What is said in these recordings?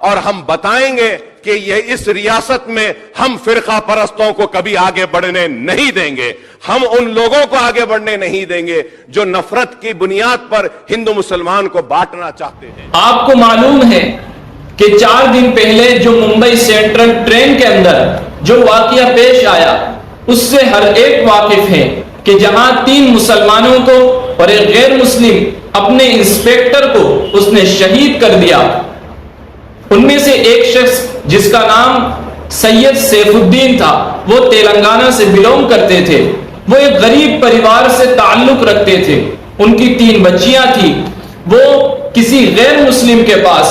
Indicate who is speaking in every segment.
Speaker 1: اور ہم بتائیں گے کہ یہ اس ریاست میں ہم فرقہ پرستوں کو کبھی آگے بڑھنے نہیں دیں گے. ہم ان لوگوں کو آگے بڑھنے نہیں دیں گے جو نفرت کی بنیاد پر ہندو مسلمان کو بانٹنا چاہتے ہیں.
Speaker 2: آپ کو معلوم ہے کہ 4 دن پہلے جو ممبئی سینٹرل ٹرین کے اندر جو واقعہ پیش آیا اس سے ہر ایک واقف ہے کہ جہاں 3 مسلمانوں کو اور ایک غیر مسلم اپنے انسپیکٹر کو اس نے شہید کر دیا. ان میں سے ایک شخص جس کا نام سید سیف الدین تھا وہ تلنگانہ سے بلونگ کرتے تھے. وہ ایک غریب پریوار سے تعلق رکھتے تھے. ان کی 3 بچیاں تھیں. وہ کسی غیر مسلم کے پاس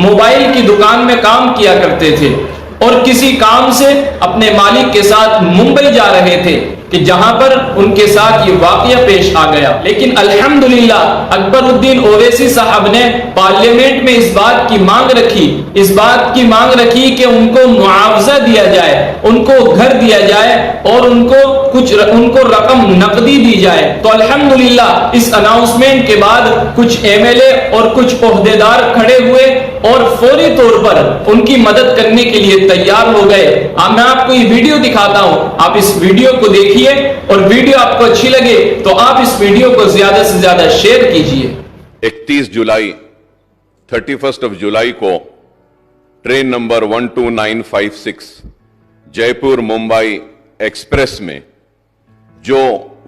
Speaker 2: موبائل کی دکان میں کام کیا کرتے تھے اور کسی کام سے اپنے مالک کے ساتھ ممبئی جا رہے تھے کہ جہاں پر ان کے ساتھ یہ واقعہ پیش آ گیا. لیکن الحمدللہ اکبر الدین اویسی صاحب نے پارلیمنٹ میں اس بات کی مانگ رکھی کہ ان کو معاوضہ دیا جائے, ان کو گھر دیا جائے اور ان کو رقم نقدی دی جائے. تو الحمدللہ اس اناؤنسمنٹ کے بعد کچھ MLA اور کچھ عہدیدار کھڑے ہوئے اور فوری طور پر ان کی مدد کرنے کے لیے تیار ہو گئے. میں آپ کو یہ ویڈیو دکھاتا ہوں, آپ اس ویڈیو کو دیکھیے اور ویڈیو آپ کو اچھی لگے تو آپ اس ویڈیو کو زیادہ سے زیادہ شیئر کیجئے.
Speaker 1: 31 جولائی 31 جولائی کو ٹرین نمبر 12956 جے پور ممبئی ایکسپریس میں جو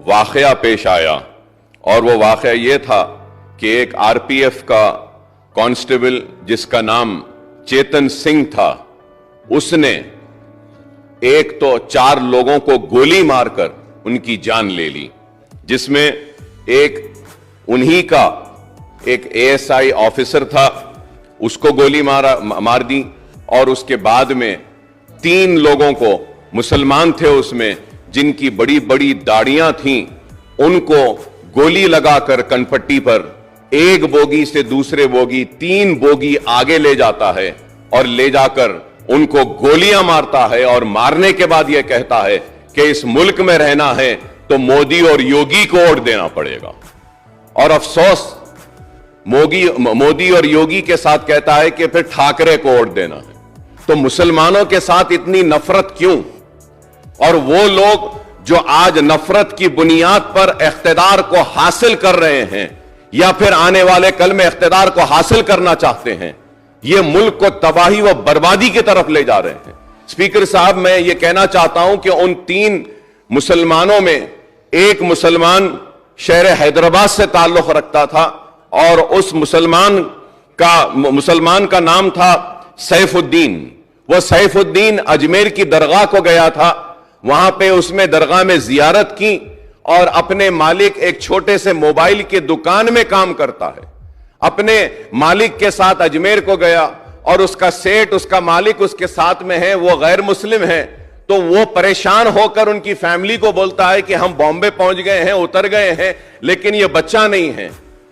Speaker 1: واقعہ پیش آیا, اور وہ واقعہ یہ تھا کہ ایک RPF کا کانسٹیبل جس کا نام چیتن سنگھ تھا, اس نے ایک تو 4 لوگوں کو گولی مار کر ان کی جان لے لی, جس میں ایک انہی کا ایک ASI آفیسر تھا, اس کو گولی مار دی. اور اس کے بعد میں 3 لوگوں کو, مسلمان تھے اس میں, جن کی بڑی بڑی داڑیاں تھیں, ان کو گولی لگا کر کنپٹی پر ایک بوگی سے دوسرے بوگی 3 بوگی آگے لے جاتا ہے اور لے جا کر ان کو گولیاں مارتا ہے, اور مارنے کے بعد یہ کہتا ہے کہ اس ملک میں رہنا ہے تو مودی اور یوگی کو ووٹ دینا پڑے گا. اور افسوس مودی اور یوگی کے ساتھ کہتا ہے کہ پھر ٹھاکرے کو ووٹ دینا ہے. تو مسلمانوں کے ساتھ اتنی نفرت کیوں؟ اور وہ لوگ جو آج نفرت کی بنیاد پر اقتدار کو حاصل کر رہے ہیں یا پھر آنے والے کل میں اقتدار کو حاصل کرنا چاہتے ہیں, یہ ملک کو تباہی و بربادی کی طرف لے جا رہے ہیں. اسپیکر صاحب, میں یہ کہنا چاہتا ہوں کہ ان 3 مسلمانوں میں ایک مسلمان شہر حیدرآباد سے تعلق رکھتا تھا, اور اس مسلمان کا نام تھا سیف الدین. وہ سیف الدین اجمیر کی درگاہ کو گیا تھا, وہاں پہ اس میں درگاہ میں زیارت کی, اور اپنے مالک ایک چھوٹے سے موبائل کی دکان میں کام کرتا ہے, اپنے مالک کے ساتھ اجمیر کو گیا, اور اس کا سیٹ, اس کا مالک اس کے ساتھ میں ہے, وہ غیر مسلم ہے. تو وہ پریشان ہو کر ان کی فیملی کو بولتا ہے کہ ہم بامبے پہنچ گئے ہیں, اتر گئے ہیں, لیکن یہ بچہ نہیں ہے.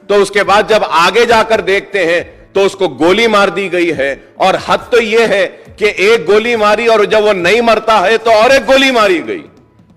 Speaker 1: تو اس کے بعد جب آگے جا کر دیکھتے ہیں تو اس کو گولی مار دی گئی ہے, اور حد تو یہ ہے کہ ایک گولی ماری اور جب وہ نہیں مرتا ہے تو اور ایک گولی ماری گئی.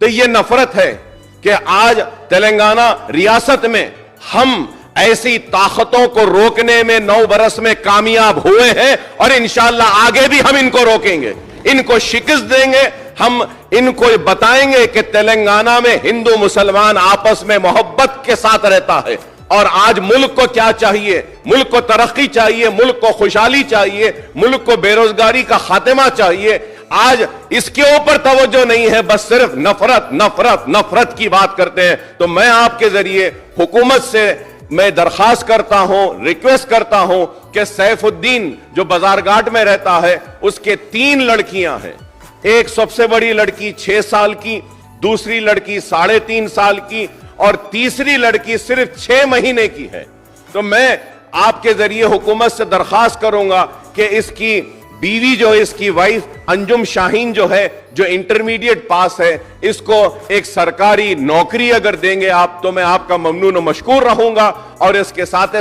Speaker 1: تو یہ نفرت ہے کہ آج تلنگانہ ریاست میں ہم ایسی طاقتوں کو روکنے میں 9 برس میں کامیاب ہوئے ہیں, اور انشاءاللہ آگے بھی ہم ان کو روکیں گے, ان کو شکست دیں گے. ہم ان کو بتائیں گے کہ تلنگانہ میں ہندو مسلمان آپس میں محبت کے ساتھ رہتا ہے, اور آج ملک کو کیا چاہیے؟ ملک کو ترقی چاہیے, ملک کو خوشحالی چاہیے, ملک کو بے روزگاری کا خاتمہ چاہیے. آج اس کے اوپر توجہ نہیں ہے, بس صرف نفرت نفرت نفرت کی بات کرتے ہیں. تو میں آپ کے ذریعے حکومت سے میں درخواست کرتا ہوں, ریکویسٹ کرتا ہوں کہ سیف الدین جو بازار گھاٹ میں رہتا ہے, اس کے 3 لڑکیاں ہیں. ایک سب سے بڑی لڑکی 6 سال کی, دوسری لڑکی 3.5 سال کی, اور تیسری لڑکی صرف 6 مہینے کی ہے. تو میں آپ کے ذریعے حکومت سے درخواست کروں گا کہ اس کی بیوی جو ہے, اس کی وائف انجم شاہین جو ہے, جو انٹرمیڈیٹ پاس ہے, اس کو ایک سرکاری نوکری اگر دیں گے آپ تو میں آپ کا ممنون و مشکور رہوں گا. اور اس کے ساتھ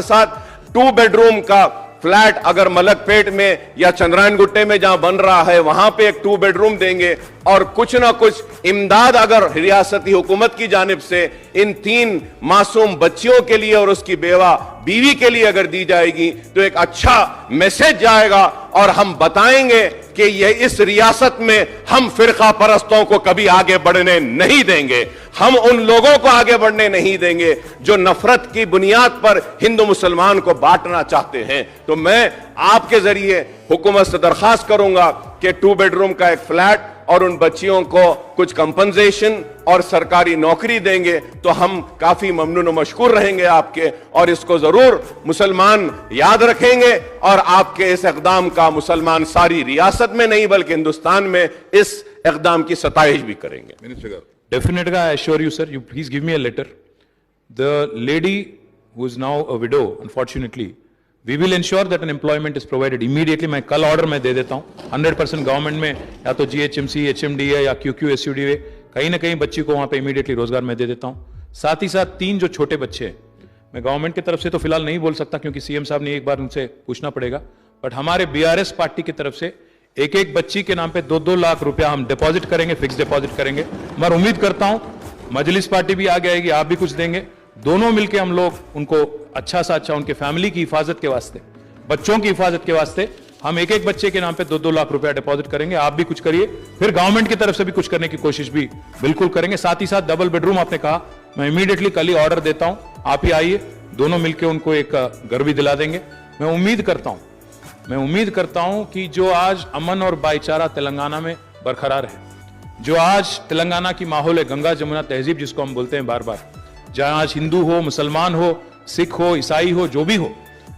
Speaker 1: 2 بیڈ روم کا فلیٹ اگر ملک پیٹ میں یا چندرائن گٹے میں جہاں بن رہا ہے وہاں پہ ایک 2 بیڈ روم دیں گے, اور کچھ نہ کچھ امداد اگر ریاستی حکومت کی جانب سے ان 3 معصوم بچیوں کے لیے اور اس کی بیوہ بیوی کے لیے اگر دی جائے گی تو ایک اچھا میسج جائے گا، اور ہم بتائیں گے کہ یہ اس ریاست میں ہم فرقہ پرستوں کو کبھی آگے بڑھنے نہیں دیں گے، ہم ان لوگوں کو آگے بڑھنے نہیں دیں گے جو نفرت کی بنیاد پر ہندو مسلمان کو بانٹنا چاہتے ہیں۔ تو میں آپ کے ذریعے حکومت سے درخواست کروں گا کہ 2 بیڈ روم کا ایک فلیٹ اور ان بچیوں کو کچھ کمپنسیشن اور سرکاری نوکری دیں گے تو ہم کافی ممنون و مشکور رہیں گے آپ کے، اور اس کو ضرور مسلمان یاد رکھیں گے، اور آپ کے اس اقدام کا مسلمان ساری ریاست میں نہیں بلکہ ہندوستان میں اس اقدام کی ستائش بھی کریں گے۔
Speaker 3: Definitely, I assure you, sir, you please give me a letter. The lady who is now a widow, unfortunately, we will ensure that an employment is provided immediately. میں کل آرڈر میں دے دیتا ہوں 100% گورنمنٹ میں، یا تو GHMC HMD ہے یا QQSUD ہے، کہیں نہ کہیں بچی کو وہاں پہ امیڈیٹلی روزگار میں دے دیتا ہوں۔ ساتھ ہی ساتھ 3 جو چھوٹے بچے ہیں، میں گورنمنٹ کی طرف سے تو فی الحال نہیں بول سکتا کیونکہ CM صاحب نے ایک بار ان سے پوچھنا پڑے گا، بٹ ہمارے BRS پارٹی کی طرف سے ایک بچی کے نام پہ 2-2 لاکھ روپیہ ہم ڈیپوزٹ کریں گے، فکس ڈیپوزٹ کریں گے۔ میں امید کرتا ہوں مجلس پارٹی بھی آگے آئے گی، آپ بھی کچھ دیں گے، دونوں مل کے ہم لوگ ان کو اچھا سا اچھا ان کے فیملی کی حفاظت کے واسطے، بچوں کی حفاظت کے واسطے ہم ایک بچے کے نام پہ 2-2 لاکھ روپیہ ڈیپوزٹ کریں گے۔ آپ بھی کچھ کریے، پھر گورنمنٹ کی طرف سے بھی کچھ کرنے کی کوشش بھی بالکل کریں گے۔ ساتھ ہی ساتھ 2 بیڈ روم آپ نے کہا، میں امیڈیٹلی کل ہی آرڈر دیتا ہوں، آپ ہی آئیے، دونوں مل کے ان کو ایک گھر بھی دلا دیں گے۔ میں امید کرتا ہوں کہ جو آج امن اور بھائی چارہ تلنگانہ میں برقرار ہے، جو آج تلنگانہ کی ماحول ہے، گنگا جمنا تہذیب جس کو ہم بولتے ہیں بار بار، جہاں آج ہندو ہو، مسلمان ہو، سکھ ہو، عیسائی ہو، جو بھی ہو،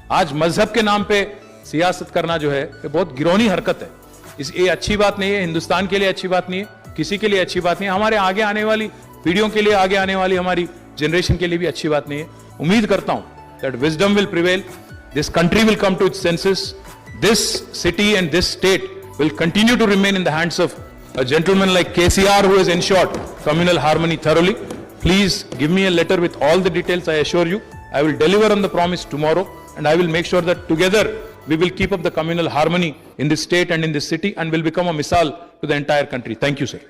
Speaker 3: آج مذہب کے نام پہ سیاست کرنا جو ہے یہ بہت گرونی حرکت ہے۔ یہ اچھی بات نہیں ہے، ہندوستان کے لیے اچھی بات نہیں ہے، کسی کے لیے اچھی بات نہیں ہے، ہمارے آگے آنے والی پیڑھیوں کے لیے، آگے آنے والی ہماری جنریشن کے لیے بھی اچھی بات نہیں ہے۔ امید کرتا ہوں that wisdom will prevail, this country will come to its senses, this city and this state will continue to remain in the hands of a gentleman like KCR who has ensured communal harmony thoroughly. Please give me a letter with all the details. I assure you, I will deliver on the promise tomorrow, and I will make sure that together we will keep up the communal harmony in this state and in this city, and will become a misal to the entire country. Thank you, sir.